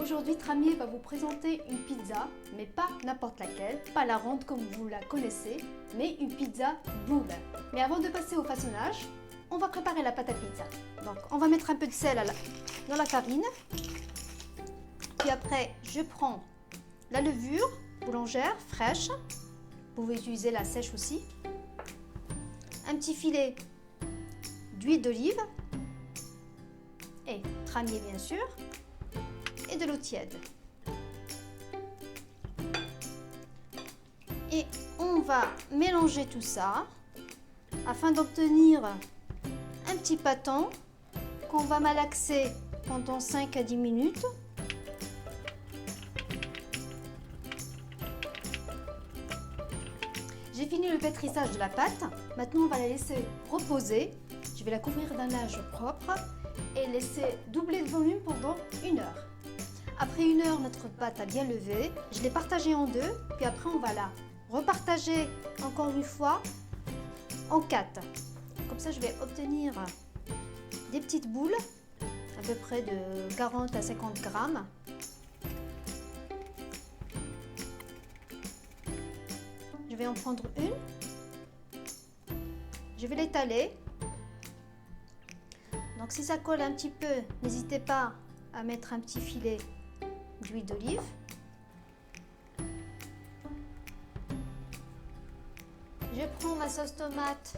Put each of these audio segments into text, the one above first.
aujourd'hui, Tramier va vous présenter une pizza, mais pas n'importe laquelle, pas la ronde comme vous la connaissez, mais une pizza boule. Mais avant de passer au façonnage, on va préparer la pâte à pizza. Donc on va mettre un peu de sel dans la farine. Puis après, je prends la levure boulangère fraîche. Vous pouvez utiliser la sèche aussi. Un petit filet d'huile d'olive. Et Tramier bien sûr. Et de l'eau tiède. Et on va mélanger tout ça afin d'obtenir un petit pâton qu'on va malaxer pendant 5 à 10 minutes. J'ai fini le pétrissage de la pâte. Maintenant, on va la laisser reposer. Je vais la couvrir d'un linge propre et laisser doubler de volume pendant 1 heure. Après 1 heure, notre pâte a bien levé. Je l'ai partagée en deux, puis après on va la repartager encore une fois en 4. Comme ça, je vais obtenir des petites boules, à peu près de 40 à 50 grammes. Je vais en prendre une. Je vais l'étaler. Donc si ça colle un petit peu, n'hésitez pas à mettre un petit filet d'huile d'olive. Je prends ma sauce tomate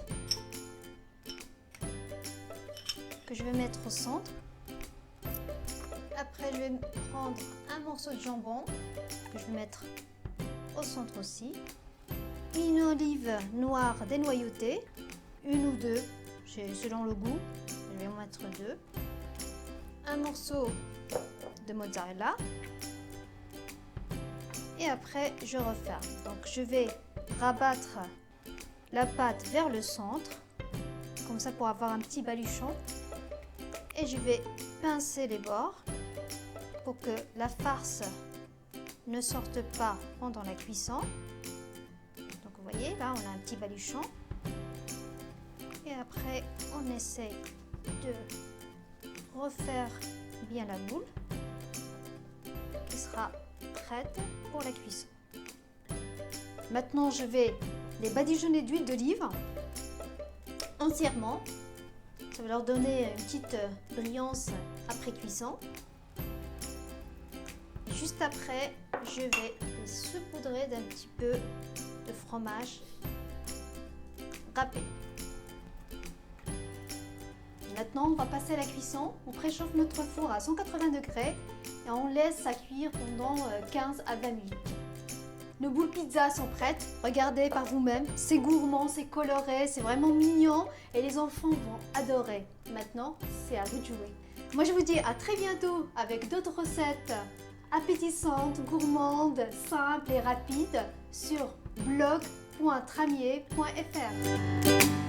que je vais mettre au centre. Après, je vais prendre un morceau de jambon que je vais mettre au centre aussi. Une olive noire dénoyautée, une ou deux, selon le goût. Je vais en mettre 2. Un morceau de mozzarella. Et après, je referme. Donc, je vais rabattre la pâte vers le centre, comme ça pour avoir un petit baluchon. Et je vais pincer les bords pour que la farce ne sorte pas pendant la cuisson. Donc, vous voyez, là, on a un petit baluchon. Et après, on essaie de refaire bien la boule qui sera prête pour la cuisson. Maintenant, je vais les badigeonner d'huile d'olive entièrement. Ça va leur donner une petite brillance après cuisson. Juste après, je vais les saupoudrer d'un petit peu de fromage râpé. Maintenant, on va passer à la cuisson. On préchauffe notre four à 180 degrés et on laisse ça cuire pendant 15 à 20 minutes. Nos boules pizza sont prêtes. Regardez par vous-même. C'est gourmand, c'est coloré, c'est vraiment mignon et les enfants vont adorer. Maintenant, c'est à vous de jouer. Moi, je vous dis à très bientôt avec d'autres recettes appétissantes, gourmandes, simples et rapides sur blog.tramier.fr.